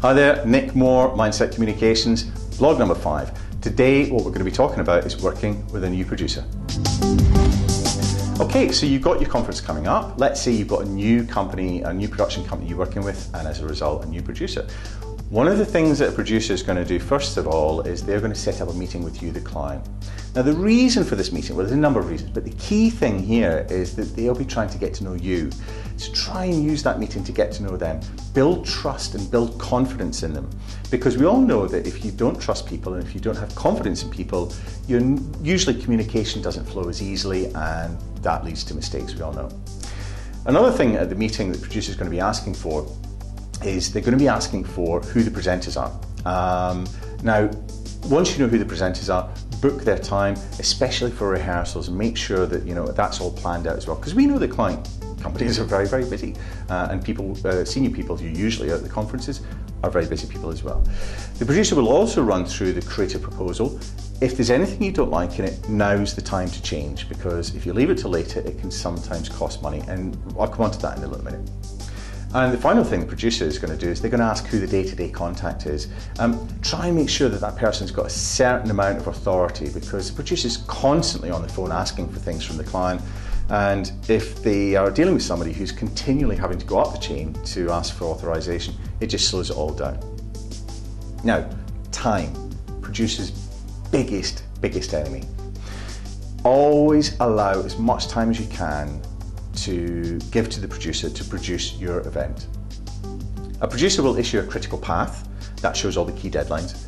Hi there, Nick Moore, Mindset Communications, blog number 5. Today what we're going to be talking about is working with a new producer. Okay, so you've got your conference coming up. Let's say you've got a new company, a new production company you're working with, and as a result, a new producer. One of the things that a producer is going to do first of all is they're going to set up a meeting with you, the client. Now the reason for this meeting, well there's a number of reasons, but the key thing here is that they'll be trying to get to know you. So try and use that meeting to get to know them. Build trust and build confidence in them. Because we all know that if you don't trust people and if you don't have confidence in people, usually communication doesn't flow as easily and that leads to mistakes, we all know. Another thing at the meeting that the producer is going to be asking for is they're going to be asking for who the presenters are. Now, once you know who the presenters are, book their time, especially for rehearsals, and make sure that that's all planned out as well. Because we know the client companies are very, very busy, and people, senior people who usually are at the conferences are very busy people as well. The producer will also run through the creative proposal. If there's anything you don't like in it, now's the time to change, because if you leave it till later, it can sometimes cost money, and I'll come on to that in a little minute. And the final thing the producer is going to do is they're going to ask who the day-to-day contact is. Try and make sure that that person's got a certain amount of authority, because the producer's constantly on the phone asking for things from the client. And if they are dealing with somebody who's continually having to go up the chain to ask for authorization, it just slows it all down. Now, time, producer's biggest enemy. Always allow as much time as you can to give to the producer to produce your event. A producer will issue a critical path that shows all the key deadlines.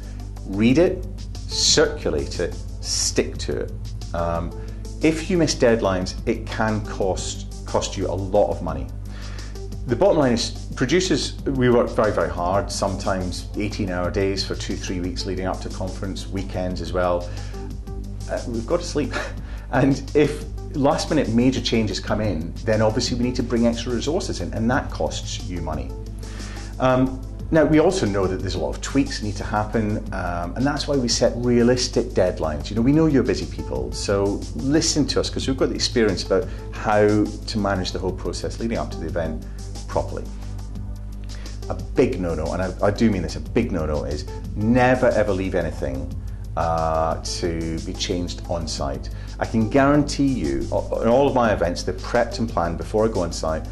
Read it, circulate it, stick to it. If you miss deadlines, it can cost you a lot of money. The bottom line is, producers, we work very, very hard, sometimes 18-hour days for 2-3 weeks leading up to conference, weekends as well. We've got to sleep. And if last minute major changes come in, then obviously we need to bring extra resources in, and that costs you money. Now we also know that there's a lot of tweaks that need to happen, and that's why we set realistic deadlines. We know you're busy people, so listen to us, because we've got the experience about how to manage the whole process leading up to the event properly. A big no-no, and I do mean this, a big no-no is never ever leave anything to be changed on site. I can guarantee you, in all of my events, they're prepped and planned before I go on site,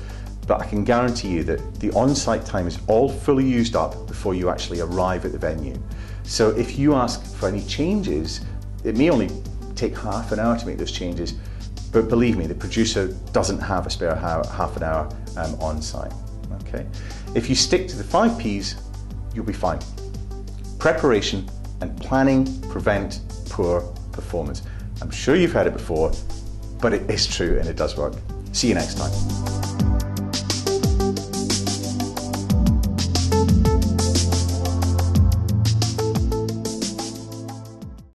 but I can guarantee you that the on-site time is all fully used up before you actually arrive at the venue. So if you ask for any changes, it may only take half an hour to make those changes, but believe me, the producer doesn't have a spare half an hour on site. Okay? If you stick to the 5 Ps, you'll be fine. Preparation and planning prevent poor performance. I'm sure you've heard it before, but it is true and it does work. See you next time.